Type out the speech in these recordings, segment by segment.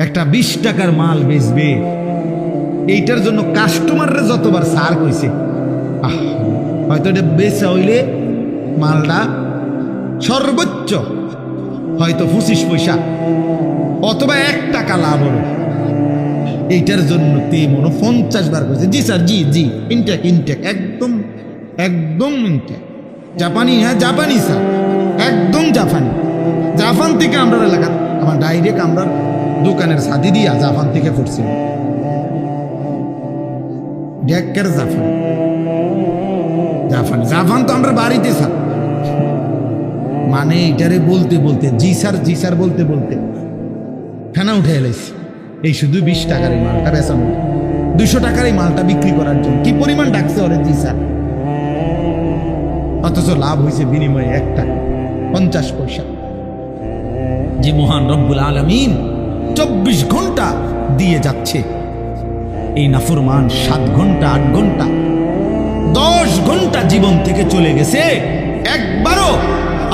একটা 20 টাকার মাল বেচবে, এইটার জন্য কাস্টমাররা যতবার সার কইছে, হয়তো এটা বেচা হইলে মালটা সর্বোচ্চ হয়তো 25 পয়সা অথবা 1 টাকা লাভ হবে। এইটার জন্য তে মনে 50 বার কইছে, জি স্যার, জি জি, ইনটেক ইনটেক, একদম একদম ইনটেক, জাপানি, হ্যাঁ জাপানি স্যার, একদম জাপানি। জাপান থেকে আমরা এলাকা, আমার ডাইরেক্ট আমরা দোকানের ছাদি দিয়া জাপান থেকে পড়ছিল, ডেকের জাপান, জাপান জাপান তো আমরা বাড়িতে স্যার, মানে এটারে বলতে বলতে জি স্যার বলতে বলতে ফেনা উঠে এলাইছি। এই শুধু 20 টাকার এই মালটা বেচানো, 200 টাকার এই মালটা বিক্রি করার জন্য কি পরিমাণ ডাকছে ওরে জি স্যার, অথচ লাভ হয়েছে বিনিময়ে 1 টাকা 50 পয়সা। যে মহান রব্বুল আলামিন 24 ঘন্টা দিয়ে যাচ্ছে, এই নাফরমান 7 ঘন্টা 8 ঘন্টা 10 ঘন্টা জীবন থেকে চলে গেছে, একবারও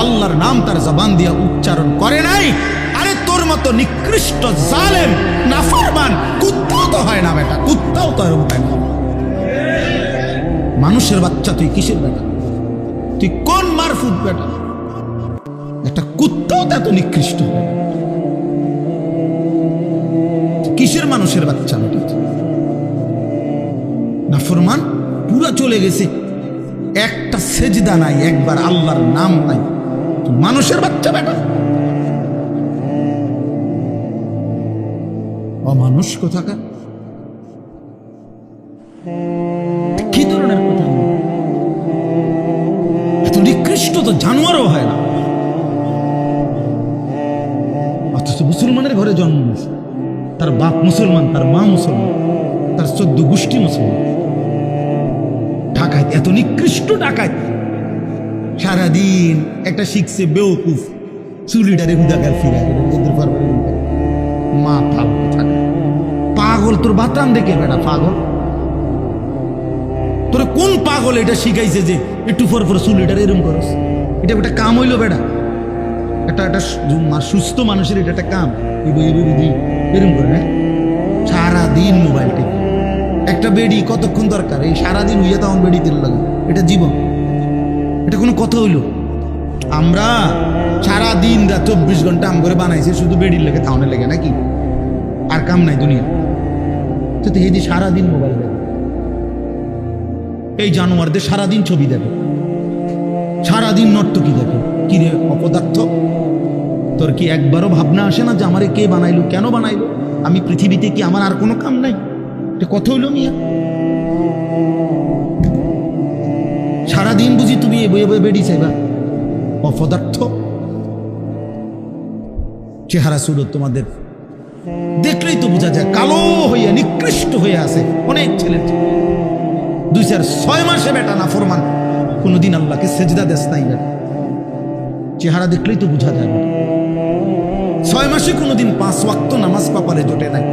আল্লাহর নাম তার জবান দিয়ে উচ্চারণ করে নাই। আরে তোর মতো নিকৃষ্ট জালেম নাফরমান কুত্তাও তো হয় না বেটা, কুত্তাও তো এরকম হয় না। মানুষের বাচ্চা তুই কিসের বেটা, তুই কোন মারফুট বেটা, একটা কুত্তাও তো এত নিকৃষ্ট হয় না। কিসের মানুষের বাচ্চা বেটা, নাফরমান পুরা চলে গেছে, একটা সেজদা নাই, একবার আল্লাহর নাম নাই, মানুষের বাচ্চা বেটা, অমানুষ কোথাকার। কি ধরনের কথা, এত নিকৃষ্ট তো জানোয়ারও হয় না, অথচ মুসলমানের ঘরে জন্ম নিয়েছে, তার বাপ মুসলমান, তার মা মুসলমান, তার 14 গোষ্ঠী মুসলমান। ডাকাত, এত নিকৃষ্ট ডাকাত, সারাদিন একটা শিখছে বেওকুফ, চুলিটারে হুদাকার ফিরা মাথা থাকে পাগল। তোর বাতাম দেখে বেটা পাগল, তোর কোন পাগল এটা শিখাইছে যে একটু পর পর চুলিটার এরম করস? এটা একটা কাম হইলো বেটা, একটা সুস্থ মানুষের এটা একটা কাম, এরম করে না সারাদিন মোবাইল টেপে। একটা বেডি কতক্ষণ দরকার? এই সারাদিন হইয়া তখন বেডি তেল লাগে, এটা জীবন? এটা কোনো কথা হইল? আমরা সারাদিন রাত 24 ঘন্টা আম করে বানাইছি শুধু বেডির লেগে, খাওয়ানোর লেগে নাকি? আর কাম নাই দুনিয়া তো এই যে সারাদিন মোবাইল দেখে, এই জানোয়ারদের সারাদিন ছবি দেখে, সারাদিন নর্তকী দেখে। কি রে অপদার্থ, তোর কি একবারও ভাবনা আসে না যে আমারে কে বানাইলো, কেন বানাইলো? আমি পৃথিবীতে কি আমার আর কোনো কাম নাই? এটা কথা হইল মিয়া? সারাদিন বুঝি তুমি এ বয়ে বয়ে বেড়ি চাইবা? অপদার্থ চেহারা সুরত তোমাদের দেখলেই তো বোঝা যায়, কালো হইয়া নিকৃষ্ট হয়ে আছে অনেক ছেলে। 2-4-6 মাসে বেটা না ফরমান, কোনোদিন আল্লাহকে সেজদা দেশ নাই বেটা, চেহারা দেখলেই তো বোঝা যায়। 6 মাসে কোনোদিন 5 ওয়াক্ত নামাজ কপালে জোটে নাই।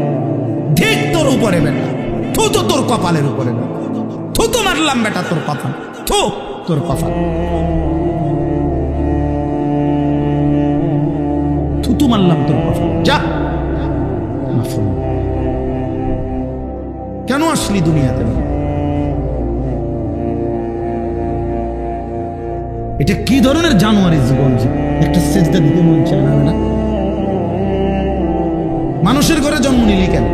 ঠিক তোর উপরে বেটা, থু তো তোর কপালের উপরে, থু তো মারলাম বেটা তোর কপাল, থু তোর কপাল, থুতু মারলাম তোর কপাল। যা, কেন আসলি দুনিয়াতে? এটা কি ধরনের জানোয়ারি জীবন? একটা সেজদা দিতে মন চায় না? মানুষের ঘরে জন্ম নিলি কেন?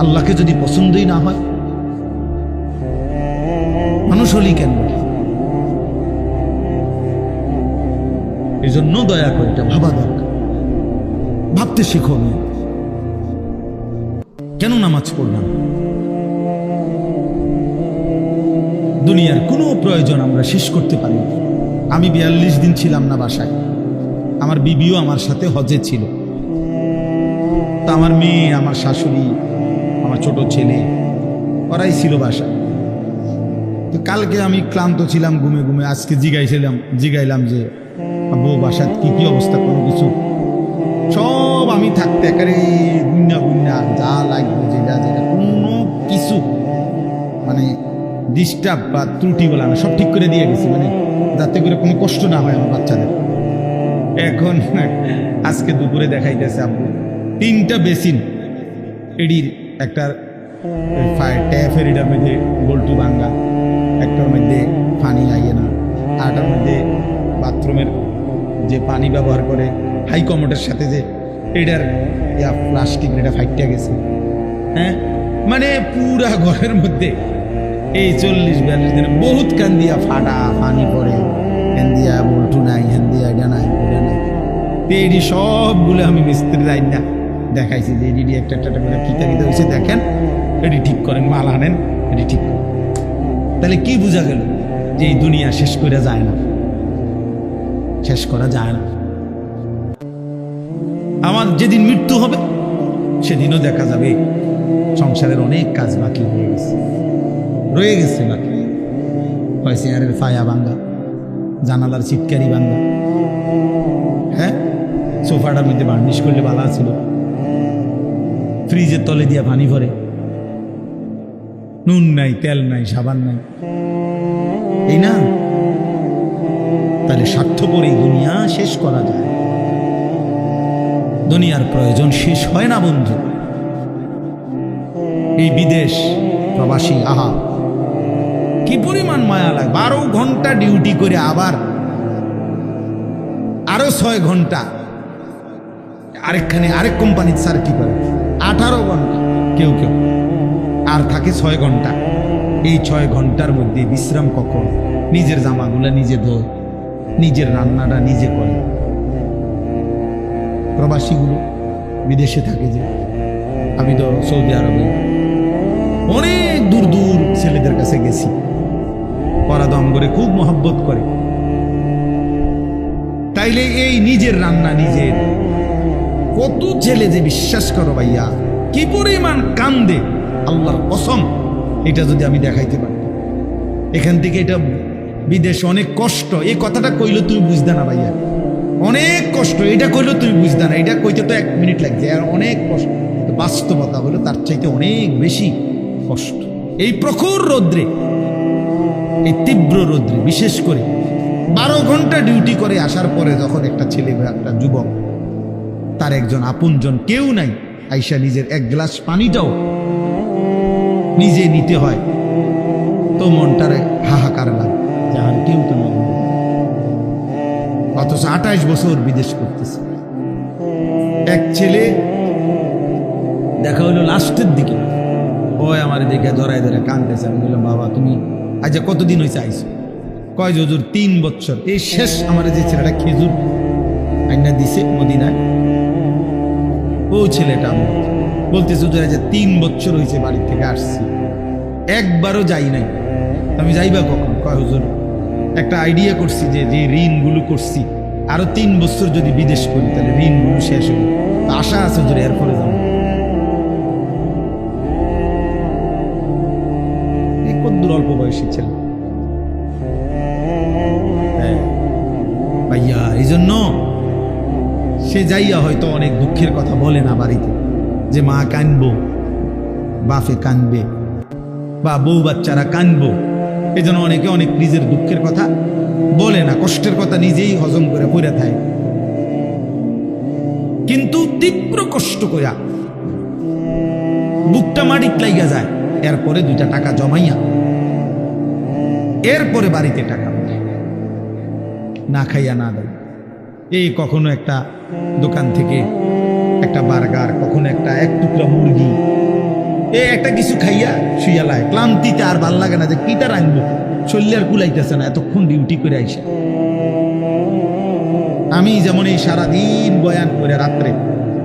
আল্লাহকে যদি পছন্দই না হয় মানুষ হলি কেন? এই জন্য দয়া করে এটা ভাবা দরকার, ভাবতে শিখো। কেন নামাজ পড়লাম? দুনিয়ার কোনো প্রয়োজন আমরা শেষ করতে পারি না। আমি 42 দিন ছিলাম না বাসায়, আমার বিবিও আমার সাথে হজে ছিল। তা আমার মেয়ে, আমার শাশুড়ি, আমার ছোট ছেলে, ওরাই ছিল বাসায়। তো কালকে আমি ক্লান্ত ছিলাম ঘুমে ঘুমে, আজকে জিগাইলাম যে বউ বাসায় কি কি অবস্থা, কোনো কিছু সব আমি থাকতে একেবারে গুন্না যা লাগবে যেটা কোনো কিছু মানে ডিস্টার্ব বা ত্রুটি বলা না, সব ঠিক করে দিয়ে গেছি, মানে যাতে করে কোনো কষ্ট না হয় আমার বাচ্চাদের। এখন আজকে দুপুরে দেখাইতেছে আব্বু 3টা বেসিন, এডির একটা ট্যাপের এটার মধ্যে বল্টু ভাঙ্গা, একটার মধ্যে পানি আইয়ে না, আটার মধ্যে বাথরুমের যে পানি ব্যবহার করে হাই কমোডের সাথে যে এটার প্লাস্টিক এটা ফাইটটা গেছে। হ্যাঁ, মানে পুরা ঘরের মধ্যে এই 40-42 দিনে বহুত কান্দিয়া ফাটা পানি পড়ে, হেন্দিয়া বল্টু নাই, হেন্দিয়া এটা নাই, এটা নাই। এডি সবগুলো আমি মিস্ত্রি রাইন না দেখাইছি যে এডি একটা একটা করে কিতা কিতা হয়েছে দেখেন, এটি ঠিক করেন, মাল আনেন, এটি ঠিক করেন। তাহলে কি বোঝা গেল যে এই দুনিয়া শেষ করা যায় না, শেষ করা যায় না। আমার যেদিন মৃত্যু হবে সেদিনও দেখা যাবে সংসারের অনেক কাজ বাকি রয়ে গেছে বাকি। হয় চেয়ারের ফায়া ভাঙ্গা, জানালার চিৎকারি ভাঙ্গা, হ্যাঁ, সোফাটার মধ্যে বার্নিশ করলে ভালো ছিল, ফ্রিজের তলে দিয়া পানি ভরে, নুন নাই, তেল নাই, সাবান নাই, এই না? তাহলে স্বার্থপর এই দুনিয়া শেষ করা যায়, দুনিয়ার প্রয়োজন শেষ হয় না বন্ধু। এই বিদেশ প্রবাসী, আহা কি পরিমাণ মায়া লাগে। 12 ঘন্টা ডিউটি করে আবার আরো 6 ঘন্টা আরেকখানে আরেক কোম্পানির স্যার কি করে 18 ঘন্টা, কেউ কেউ আর থাকে 6 ঘন্টা। এই 6 ঘন্টার মধ্যে বিশ্রাম কখন? নিজের জামাগুলা নিজে ধোয়, নিজের রান্নাটা নিজে করে। প্রবাসীগুলো বিদেশে থাকে, যে আমি তো সৌদি আরবে অনেক দূর দূর ছেলেদের কাছে গেছি, ওরা দম করে খুব মহব্বত করে। তাইলে এই নিজের রান্না নিজের, কত ছেলে যে বিশ্বাস করো ভাইয়া কি পরিমাণ কান্দে, আল্লাহর কসম। এটা যদি আমি দেখাইতে পারি, এখান থেকে এটা বিদেশ অনেক কষ্ট। এই কথাটা কইলে তুমি বুঝতে না ভাইয়া, অনেক কষ্ট। এটা কইলে তুমি বুঝতে না, এটা কইতে তো 1 মিনিট লাগছে, আর অনেক কষ্ট। বাস্তবতা হলো তার চাইতে অনেক বেশি কষ্ট। এই প্রখর রৌদ্রে, এই তীব্র রৌদ্রে, বিশেষ করে 12 ঘন্টা ডিউটি করে আসার পরে যখন একটা ছেলে বা একটা যুবক, তার একজন আপনজন কেউ নাই, আইসা নিজের 1 গ্লাস পানিটাও নিজে নিতে হয়, তো মনটারে হাহাকার লাগে, যার কেউ তো নেই। অথচ 28 বছর বিদেশ করতেছে। এক ছেলে দেখা হইলো লাস্টের দিকে, ওই আমার দেখে জড়াই ধরে কাঁদতেছে। আমি বললাম, বাবা তুমি আজ কতদিন হয়েছে আইসো? কয় হুজুর 3 বছর। এই শেষ আমার যে ছেলেটা খেজুর আইনা দিছে মদিনায়, ও ছেলেটা বলতেছে হুজুর আজ 3 বছর হয়েছে বাড়ি থেকে আসছি, একবারও যাই নাই। আমি যাইবা কখন? কয় হুজুর একটা আইডিয়া করছি যে যে ঋণগুলো করছি আরো 3 বছর যদি বিদেশ করি তাহলে ঋণগুলো শেষ হবে, আশা আছে হুজুর এরপরে যাবো। কদ্দুর অল্প বয়সী ছেলে ভাইয়া। এই জন্য সে যাইয়া হয়তো অনেক দুঃখের কথা বলে না বাড়িতে, যে মা কানবো, বাপে কানবে, বা বউ বাচ্চারা কানবো। এই জন্য অনেকে অনেক নিজের দুঃখের কথা বলে না, কষ্টের কথা নিজেই হজম করে পড়ে থাকে। কিন্তু তীব্র কষ্ট কইরা বুকটা মাটিত লাইগা যায়, এরপরে 2টা টাকা জমাইয়া এরপরে বাড়িতে টাকা না খাইয়া না দেয়। এই কখনো একটা দোকান থেকে একটা বার্গার, কখনো একটা 1 টুকরা মুরগি, এই একটা কিছু খাইয়া শুইয়া লাগে। ক্লান্তিতে আর ভাল লাগে না যে কিটা রাখবো, শরীর আর কুলাইতেছে না, এতক্ষণ ডিউটি করে আইসা। আমি যেমন এই সারাদিন বয়ান করে রাত্রে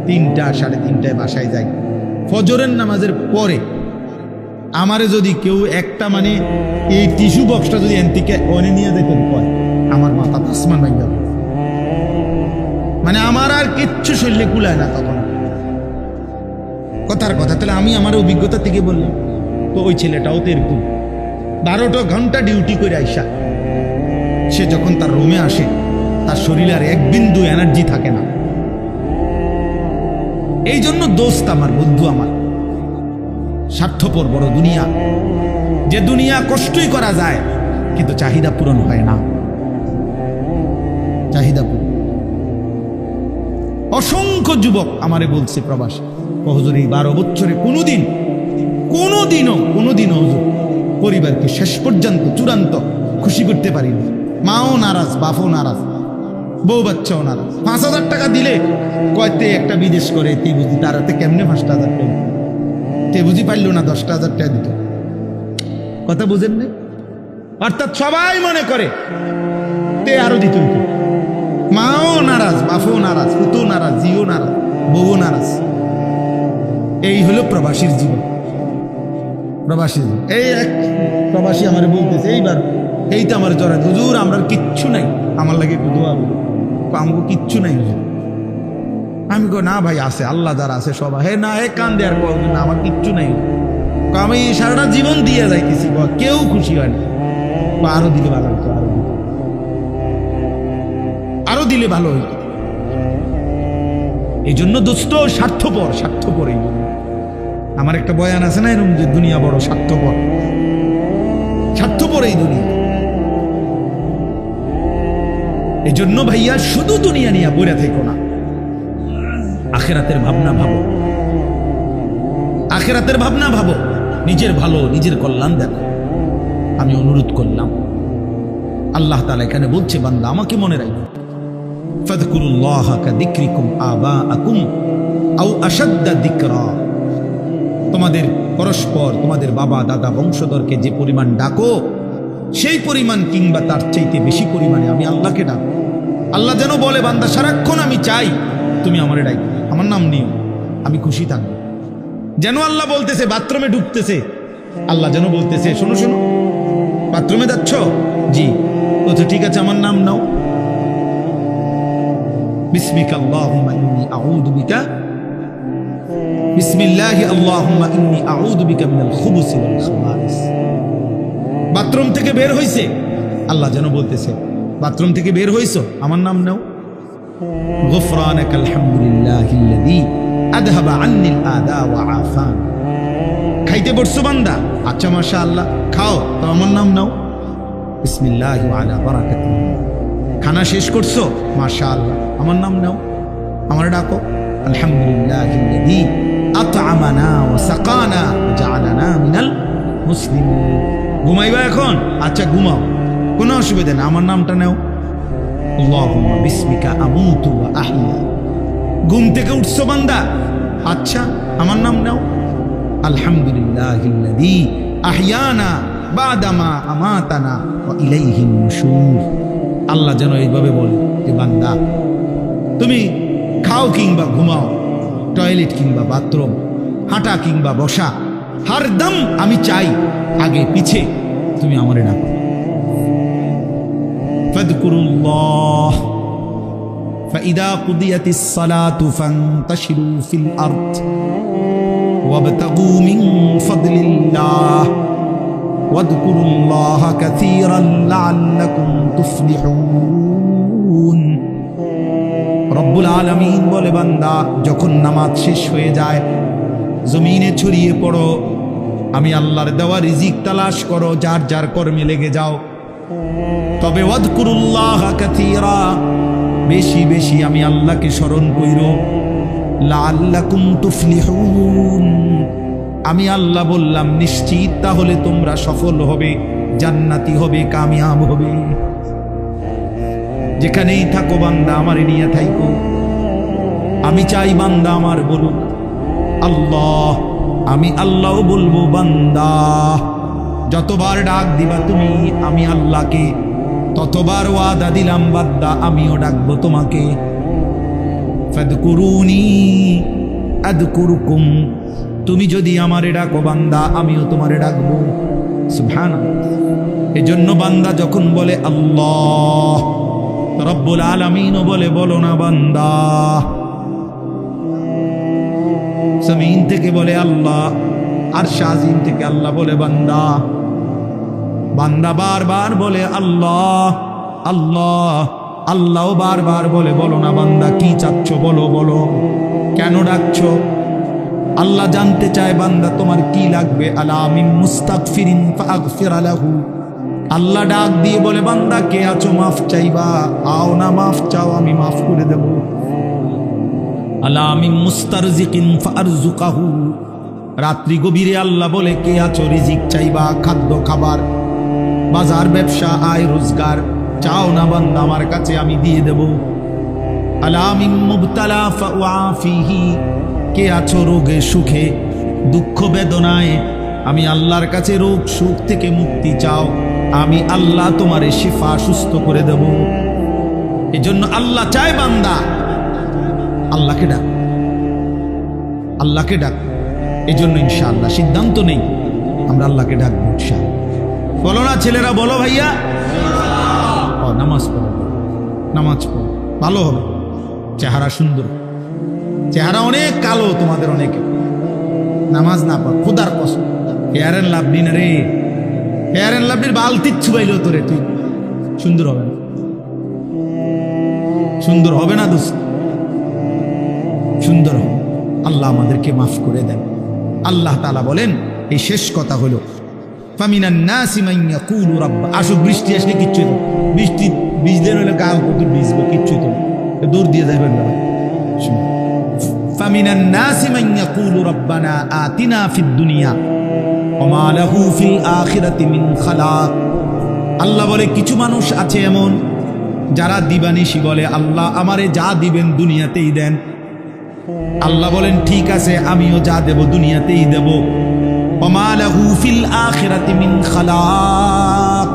3টা 3:30টায় বাসায় যাই, ফজরের নামাজের পরে আমারে যদি কেউ একটা মানে এই টিস্যু বক্সটা যদি এনতিকে অনে নিয়ে দেখেন, কয় আমার মাথা আসমান ভাঙা, মানে আমার আর কিচ্ছু শরীরে কুলায় না তখন। কথার কথা, তাহলে আমি আমার অভিজ্ঞতা থেকে বললাম। তো ওই ছেলেটাও তো এরকম 12টা ঘন্টা ডিউটি করে আইসা সে যখন তার রুমে আসে, তার শরীরে আর 1 বিন্দু এনার্জি থাকে না। এই জন্য দোস্ত আমার, বন্ধু আমার, স্বার্থপর বড় দুনিয়া, যে দুনিয়া কষ্টই করা যায় কিন্তু চাহিদা পূরণ হয় না, চাহিদা পূরণ। অসংখ্য যুবক আমারে বলছে প্রবাস, হুজুর এই 12 বছরে কোনোদিনও হুজুর পরিবারকে শেষ পর্যন্ত চূড়ান্ত খুশি করতে পারিনি। মাও নারাজ, বাপও নারাজ, বউ বাচ্চাও নারাজ। 5,000 টাকা দিলে কয়তে একটা বিদেশ করে তে বুঝি, তারাতে কেমনে 5,000 টাকা তে বুঝি পারলো না 10,000 টাকা দিত। কথা বুঝেন না? অর্থাৎ সবাই মনে করে তে আরো দিত। মাও নারাজ, বাপও নারাজ, পুতও নারাজ, জিও নারাজ, বউও নারাজ। এই হলো প্রবাসীর জীবন। প্রবাসী এই এক প্রবাসী আমার বলতেছে এইবার এইটা আমার জড়া, হুজুর আমরা কিচ্ছু নাই, আমার লাগে একটু দোয়া বলো। আমাকে কিচ্ছু নাই হুজুর। আমি কো না ভাই আছে, আল্লাহ যারা আছে সবাই। হে না, হে কান দেয়ার কো না, আমার কিচ্ছু নাই। আমি সারাটা জীবন দিয়ে যাইতেছি, কেউ খুশি হয় না। আরো দিলে ভালো হইতো, আরো দিলে ভালো হইতো। এই জন্য দোস্ত স্বার্থপর এই জন্য আমার একটা বয়ান আছে না এরকম, যে দুনিয়া বড় স্বার্থপর এই দুনিয়া। এই জন্য ভাইয়া শুধু দুনিয়া নিয়ে বইরা থেকো না, আখিরাতের ভাবনা ভাবো, আখিরাতের ভাবনা ভাবো, নিজের ভালো নিজের কল্যাণ দেখো। আমি অনুরোধ করলাম, আল্লাহ তাআলা এখানে বলছে বান্দা আমাকে মনে রাখো, ফাযকুরুল্লাহা কাযিকরিকুম আবাআকুম আও আশাদ্দা যিকরা। তোমাদের পরস্পর তোমাদের বাবা দাদা বংশধরকে যে পরিমাণ ডাকো, সেই পরিমাণ কিংবা তার চাইতে বেশি পরিমাণে আমি আল্লাহকে ডাকো। আল্লাহ যেন বলে বান্দা সারাক্ষণ আমি চাই তুমি আমারে ডাকো, আমার নাম নিও, আমি খুশি থাকবো। যেন আল্লাহ বলতেছে, বাথরুমে ঢুকতেছে আল্লাহ যেন বলতেছে, শোনো বাথরুমে যাচ্ছ, জি বলছে ঠিক আছে আমার নাম নাও, বিসমিকা আল্লাহুম্মা ইন্নী আউযু বিকা, বিসমিল্লাহি আল্লাহুম্মা ইন্নী আউযু বিকা মিনাল খুবুসি ওয়াল খাবাইস। বাথরুম থেকে বের হইছে আল্লাহ যেন বলতেছে, বাথরুম থেকে বের হইছো আমার নাম নাও, গুফরানাকাল হামদুলিল্লাহিল্লাযী আযহাবা আন্নিল আদা ওয়া আফান। খাইতে বসছো বান্দা, আচ্ছা মাশাআল্লাহ খাও, তো আমার নাম নাও, বিসমিল্লাহি ওয়া আলা বারাকাতিহি। খানা শেষ করছো, মাশাআল্লাহ আমার নাম নাও, আমার ডাকো, আলহামদুলিল্লাহিল্লাযী আত'আমানা ওয়া সাকানা ওয়া জা'আলানা মিনাল মুসলিমিন। ঘুমাইবা এখন, আচ্ছা ঘুমাও, কোনো অসুবিধা না, আমার নামটা নাও, আল্লাহুম্মা বিসমিকা আমুতু ওয়া আহইয়া। ঘুম থেকে উঠছো বান্দা, আচ্ছা আমার নাম নাও, আলহামদুলিল্লাহিল্লাযী আহইয়ানা বাদামা আমাতানা ওয়া ইলাইহিন নুশুর। আল্লাহ যেন এইভাবে বলে যে বান্দা তুমি খাও কিংবা ঘুমাও, টয়লেট কিংবা বাথরুম, হাঁটা কিংবা বসা, হরদম আমি চাই আগে পিছে তুমি আমারে ডাকো। ফাযকুরুল্লাহ ফাইদা কুদিয়াতিস সালাতু ফান্তাশিরু ফিল আরদ ওয়াবতাগু মিন ফাদলিল্লাহ ওয়াযকুরুল্লাহা কাসীরান লাআল্লাকুম তুফলিহুন। রব্বুল আলামিন বলে বান্দা যখন নামাজ শেষ হয়ে যায় জমিনে ছড়িয়ে পড়ো, আমি আল্লাহর দেওয়া রিজিক তালাশ করো, যার যার কর্মে লেগে যাও। তবে ওয়াযকুরুল্লাহা কাসীরা, বেশি বেশি আমি আল্লাহকে স্মরণ কইরো, লাআল্লাকুম তুফলিহুন। আমি আল্লাহ বললাম নিশ্চিত তাহলে তোমরা সফল হবে, জান্নাতি হবে, কামিয়াব হবে। যেখানেই থাকো বান্দা আমারে নিয়ে থাকো। আমি চাই বান্দা আমার বলুক আল্লাহ, আমি আল্লাহও বলবো বান্দা। যতবার ডাক দিবা তুমি আমি আল্লাহকে, ততবার ওয়াদা দিলাম বান্দা আমিও ডাকবো তোমাকে। ফাদকুরুনি আযকুরকুম, তুমি যদি আমারে ডাকো বান্দা আমিও তোমারে ডাকবো। সুবহানাল্লাহ। এজন্য বান্দা যখন বলে আল্লাহ, রব্বুল আলামিনও বলে বলো না বান্দা। জমিন থেকে বলে আল্লাহ, আরশ আজিম থেকে আল্লাহ বলে বান্দা। বান্দা বারবার বলে আল্লাহ আল্লাহ, আল্লাহও বারবার বলে বলো না বান্দা কি চাচ্ছ, বলো বলো, কেন ডাকছো। আল্লাহ জানতে চায় বান্দা তোমার কি লাগবে। আলা মিন মুস্তাগফিরিন ফাগফির লাহু। আল্লাহ ডাক দিয়ে বলে বান্দা কে আছো, মাফ চাইবা, আও না মাফ চাও আমি মাফ করে দেব। আলা মিন মুস্তারজিকিন ফারজুকাহু, রাত্রি গভীরে আল্লাহ বলে কে আছো রিজিক চাইবা, খাদ্য খাবার, বাজার ব্যবসা, আয় রোজগার চাও না বান্দা, আমার কাছে আমি দিয়ে দেব। আলা মিন মুবতালা ফাউআফিহি, কে আছো রোগে সুখে দুঃখ বেদনায়, আমি আল্লাহর কাছে রোগ সুখ থেকে মুক্তি চাও, আমি আল্লাহ তোমারে শিফা সুস্থ করে দেব। এজন্য আল্লাহ চায় বান্দা আল্লাহকে ডাক, আল্লাহকে ডাক। এজন্য ইনশাআল্লাহ সিদ্ধান্ত নেই আমরা আল্লাহকে ডাকবো ইনশাআল্লাহ। বলো না ছেলেরা, বলো ভাইয়া, নামাজ পড়ো, নামাজ পড়ো, ভালো হবে। চেহারা সুন্দর, চেহারা অনেক কালো তোমাদের অনেকে, নামাজ না পড়, খোদার কসম হেয়ার এন্ড লাভলি না রে, হেয়ার এন্ড লাভলির বালতি ছুবাইল তোরে, তুই সুন্দর হবে না, সুন্দর হবে না দোস্ত, সুন্দর হবে। আল্লাহ আমাদেরকে মাফ করে দেন। আল্লাহ তাআলা বলেন, এই শেষ কথা হলো ফামিনান নাসি মান ইয়াকুলু রাব্বা, আসো বৃষ্টি আসলে কিচ্ছু না, বৃষ্টি ভিজলে হলে গাও কত ভিজবো, কিচ্ছু তো দূর দিয়ে যাবেন না। ফামিনান নাসি মান ইয়াকুলু রাব্বানা আতিনা ফিদ দুনিয়া ওয়া মা লাহু ফিল আখিরাতি মিন খালাক। আল্লাহ বলে কিছু মানুষ আছে এমন যারা দিবানিশি বলে আল্লাহ আমারে যা দিবেন দুনিয়াতেই দেন। আল্লাহ বলেন ঠিক আছে, আমিও যা দেব দুনিয়াতেই দেব। ওয়া মা লাহু ফিল আখিরাতি মিন খালাক,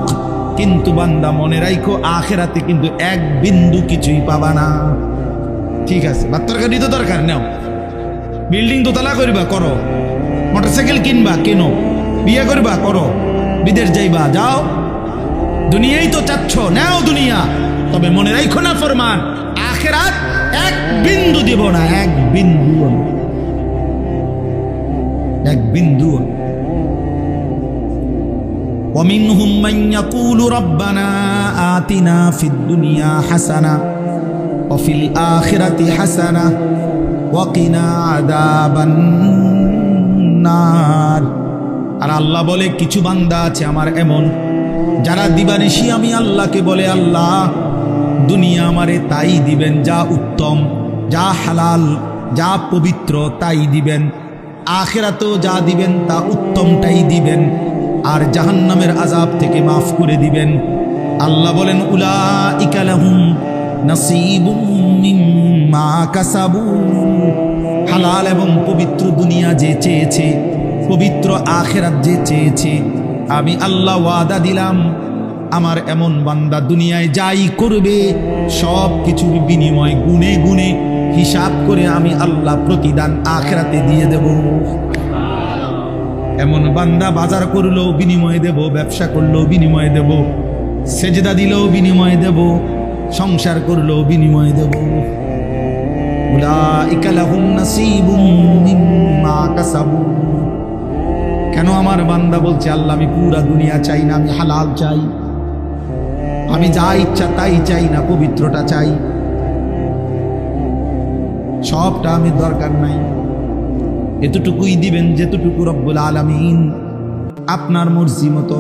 কিন্তু বান্দা মনে রাখো আখিরাতে কিন্তু এক বিন্দু কিছুই পাবা না। ঠিক আছে, বাচ্চার গাড়ি তো দরকার নাও, বিল্ডিং দোতলা করবা করো, মোটরসাইকেল কিনবা কেনো, বিয়ে করবা করো, বিদেশ যাইবা যাও, দুনিয়াই তো চাচ্ছ নাও দুনিয়া, তবে মনে রাখো না ফরমান আখিরাত এক বিন্দু দিব না, এক বিন্দু, এক বিন্দু। ومنهم من يقول ربنا آتنا في الدنيا حسنة وفي الآخرة حسنة وقنا عذاب النار। আর আল্লাহ বলে কিছু বান্দা আছে আমার এমন যারা দিবানিশি আমি আল্লাহকে বলে আল্লাহ দুনিয়া আমারে তাই দিবেন যা উত্তম, যা হালাল, যা পবিত্র তাই দিবেন, আখিরাতেও যা দিবেন তা উত্তমটাই দিবেন, আর জাহান্নামের আযাব থেকে মাফ করে দিবেন। আল্লাহ বলেন উলাইকা লাহুম নাসীবুম মিম্মা কাসাবু, হালাল এবং পবিত্র দুনিয়া যে চেয়েছে, পবিত্র আখিরাত যে চেয়েছে, আমি আল্লাহ ওয়াদা দিলাম আমার এমন বান্দা দুনিয়ায় যাই করবে সব কিছুর বিনিময় গুনে গুনে হিসাব করে আমি আল্লাহ প্রতিদান আখিরাতে দিয়ে দেব। এমন বান্দা বাজার করলেও বিনিময় দেব, ব্যবসা করলেও বিনিময় দেব, সেজদা দিলেও বিনিময় দেব, সংসার করলেও বিনিময় দেব। উলাইকা লাহুম নাসীবুম মিম্মা কাসাবু। কেন আমার বান্দা বলছে আল্লাহ আমি পুরা দুনিয়া চাই না, আমি হালাল চাই, আমি যা ইচ্ছা তাই চাই না, পবিত্রটা চাই, সবটা আমি দরকার নাই, এতটুকুই দিবেন যেতটুকু রব্বুল আলামিন আপনার মর্জি মতো,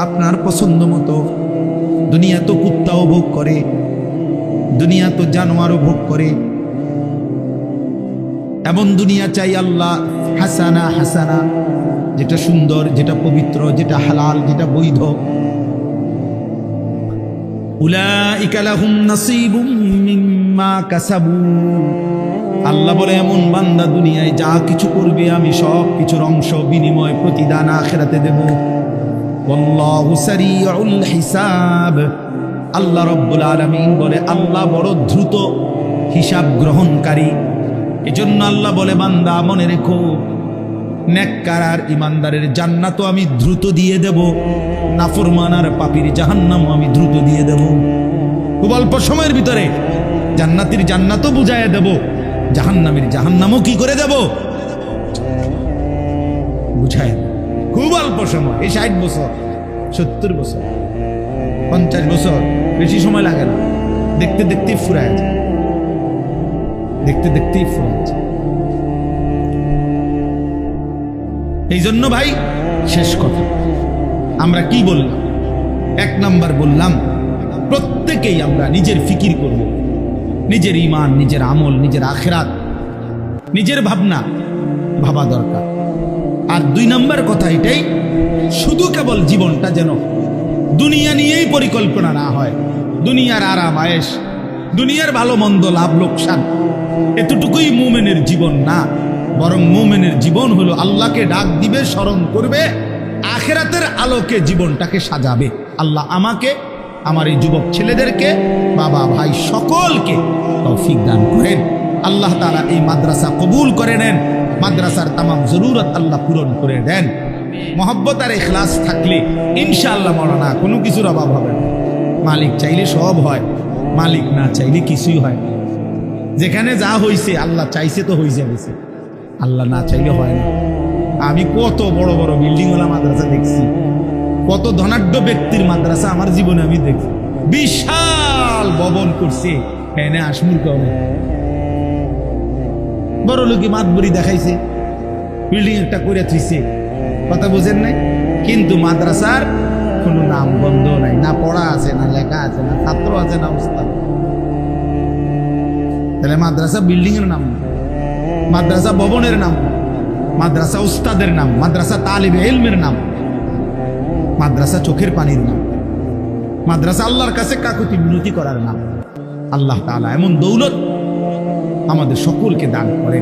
আপনার পছন্দ মতো। দুনিয়া তো কুত্তাও ভোগ করে, দুনিয়া তো জানোয়ারও ভোগ করে, এমন দুনিয়া চাই আল্লাহ হাসানা, হাসানা যেটা সুন্দর, যেটা পবিত্র, যেটা হালাল, যেটা বৈধ। উলাইকা লাহুম নাসীবুম মিম্মা কাসাবু। আল্লাহ বলে এমন বান্দা দুনিয়ায় যা কিছু করবে আমি সব কিছুর অংশ বিনিময় প্রতিদান আখিরাতে দেব। ওয়াল্লাহু সারিউল হিসাব। আল্লাহ রব্বুল আলামিন বলে আল্লাহ বড় দ্রুত হিসাব গ্রহণকারী। এজন্য আল্লাহ বলে বান্দা মনে রেখো নেককার আর ইমানদারের জান্নাতও আমি দ্রুত দিয়ে দেব, নাফরমান আর পাপীর জাহান্নামও আমি দ্রুত দিয়ে দেব। খুব অল্প সময়ের ভিতরে জান্নাতীর জান্নাতও বুঝাইয়া দেব, জাহান্নামের জাহান্নামও কি করে দেব বুঝায়। খুব অল্প সময়, এই 60 বছর 70 বছর 50 বছর, বেশি সময় লাগে না, দেখতে দেখতেই ফুরায় যায়, দেখতে দেখতেই ফুরায় যায়। এই জন্য ভাই শেষ কথা আমরা কি বললাম? 1 নাম্বার বললাম প্রত্যেকেই আমরা নিজের ফিকির করব, নিজের ঈমান, নিজের আমল, নিজের আখিরাত, নিজের ভাবনা ভাবা দরকার। আর 2 নম্বর কথা এটাই, শুধু কেবল জীবনটা যেন দুনিয়া নিয়েই পরিকল্পনা না হয়, দুনিয়ার আরাম আয়েশ, দুনিয়ার ভালো মন্দ, লাভ লোকসান, এতটুকুই মুমিনের জীবন না। বরং মুমিনের জীবন হলো আল্লাহকে ডাক দিবে, স্মরণ করবে, আখিরাতের আলোকে জীবনটাকে সাজাবে। আল্লাহ আমাকে, আমার এই যুবক ছেলেদেরকে, বাবা ভাই সকলকে তৌফিক দান করেন। আল্লাহ তাআলা এই মাদ্রাসা কবুল করে নেন, মাদ্রাসার তামাম জরুরত আল্লাহ পূরণ করে দেন। মহব্বত আর ইখলাস থাকলে ইনশাআল্লাহ মাওলানা কোনো কিছুর অভাব হবে না। মালিক চাইলে সব হয়, মালিক না চাইলে কিছুই হয় না। যেখানে যা হয়েছে আল্লাহ চাইছে তো হয়ে গেছে, আল্লাহ না চাইলে হয় না। আমি কত বড় বড় বিল্ডিংওয়ালা মাদ্রাসা দেখছি, কত ধনাঢ্য ব্যক্তির মাদ্রাসা আমার জীবনে আমি দেখছি। বিশাল ভবন করছে, এনে আসমুর কবে বড় লোকে মাতবরি দেখাইছে, বিল্ডিং একটা করে থইছে, কথা বুঝেন নাই। কিন্তু মাদ্রাসার কোনো নাম বন্ধ নাই, না পড়া আছে, না লেখা আছে, না ছাত্র আছে, না উস্তাদ। তাহলে মাদ্রাসা বিল্ডিং এর নাম, মাদ্রাসা ভবনের নাম, মাদ্রাসা উস্তাদের নাম, মাদ্রাসা তালিবে ইলমের নাম, মাদ্রাসা চোখের পানির নাম, মাদ্রাসা আল্লাহর কাছে কাকুতি মিনতি করার নাম। আল্লাহ তাআলা এমন দৌলত আমাদের সকলকে দান করেন।